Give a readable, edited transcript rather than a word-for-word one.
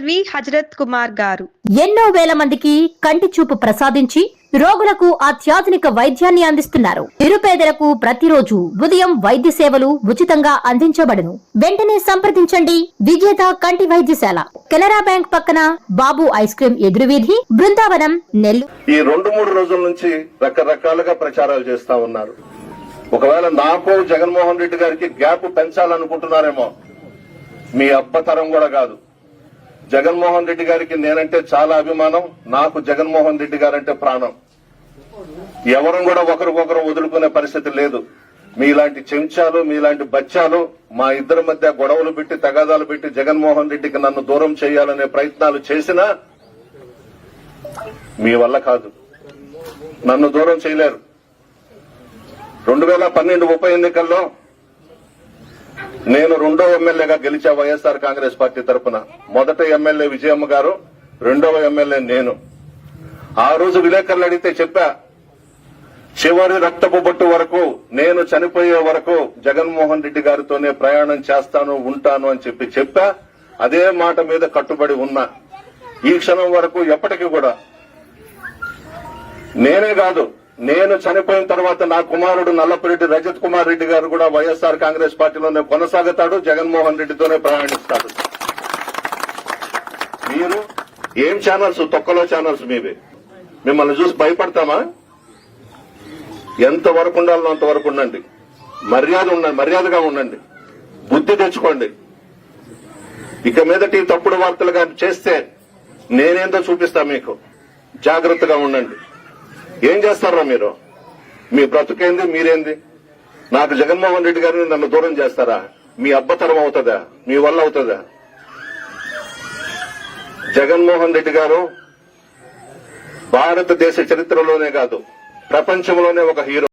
LV Hazrat Kumar గారు ఎన్నో వేల మందికి కంటి చూపు ప్రసాదించి రోగులకు అత్యాధునిక వైద్యాన్ని అందిస్తున్నారు. నిరుపేదలకు ప్రతిరోజు ఉదయం వైద్య సేవలు ఉచితంగా అందించబడును. వెంటనే సంప్రదించండి. విజేత కంటి వైద్యశాల, కెనరా బ్యాంక్ పక్కన, బాబు ఐస్ క్రీమ్ ఎదురువీధి, బృందావనం, నెల్లూరు. ఈ 2-3 రోజుల నుంచి రకరకాలుగా ప్రచారాలు చేస్తా ఉన్నారు. ఒకవేళ నాకు జగన్మోహన్ రెడ్డి గారికి గ్యాప్ పెంచాలనుకుంటున్నారేమో. మీ అబ్బతరం కూడా కాదు. జగన్మోహన్ రెడ్డి గారికి నేనంటే చాలా అభిమానం. నాకు జగన్మోహన్ రెడ్డి గారంటే ప్రాణం. ఎవరు కూడా ఒకరికొకరు వదులుకునే పరిస్థితి లేదు. మీలాంటి చెంచాలు, మీలాంటి బచ్చాలు మా ఇద్దరి మధ్య గొడవలు పెట్టి, తగాదాలు పెట్టి జగన్మోహన్ రెడ్డికి నన్ను దూరం చేయాలనే ప్రయత్నాలు చేసినా మీ వల్ల కాదు. నన్ను దూరం చేయలేరు. 2012 ఉప ఎన్నికల్లో నేను 2వ ఎమ్మెల్యేగా గెలిచా వైఎస్ఆర్ కాంగ్రెస్ పార్టీ తరఫున. మొదట ఎమ్మెల్యే విజయమ్మ గారు, 2వ ఎమ్మెల్యే నేను. ఆ రోజు విలేకరులు అడిగితే చెప్పా, చివరి రక్తపు బొట్టు వరకు, నేను చనిపోయే వరకు జగన్మోహన్ రెడ్డి గారితోనే ప్రయాణం చేస్తాను, ఉంటాను అని చెప్పా. అదే మాట మీద కట్టుబడి ఉన్నా. ఈ క్షణం వరకు ఎప్పటికీ కూడా. నేనే కాదు, నేను చనిపోయిన తర్వాత నా కుమారుడు నల్లపురెడ్డి రజత్ కుమార్ రెడ్డి గారు కూడా వైఎస్ఆర్ కాంగ్రెస్ పార్టీలోనే కొనసాగుతాడు, జగన్మోహన్ రెడ్డితోనే ప్రయాణిస్తాడు. మీరు ఏం ఛానల్స్, తొక్కలో ఛానల్స్ మీవి. మిమ్మల్ని చూసి భయపడతామా? ఎంతవరకు ఉండాలో అంతవరకు ఉండండి. మర్యాదగా ఉండండి. బుద్ధి తెచ్చుకోండి. ఇక మీదటి తప్పుడు వార్తలు కానీ చేస్తే నేనేందో చూపిస్తా మీకు. జాగ్రత్తగా ఉండండి. ఏం చేస్తారా మీరు? మీ బ్రతుకేంది, మీరేంది? నాకు జగన్మోహన్ రెడ్డి గారిని నన్ను దూరం చేస్తారా? మీ అబ్బతరం అవుతుందా? మీ వల్ల అవుతుందా? జగన్మోహన్ రెడ్డి గారు భారతదేశ చరిత్రలోనే కాదు, ప్రపంచంలోనే ఒక హీరో.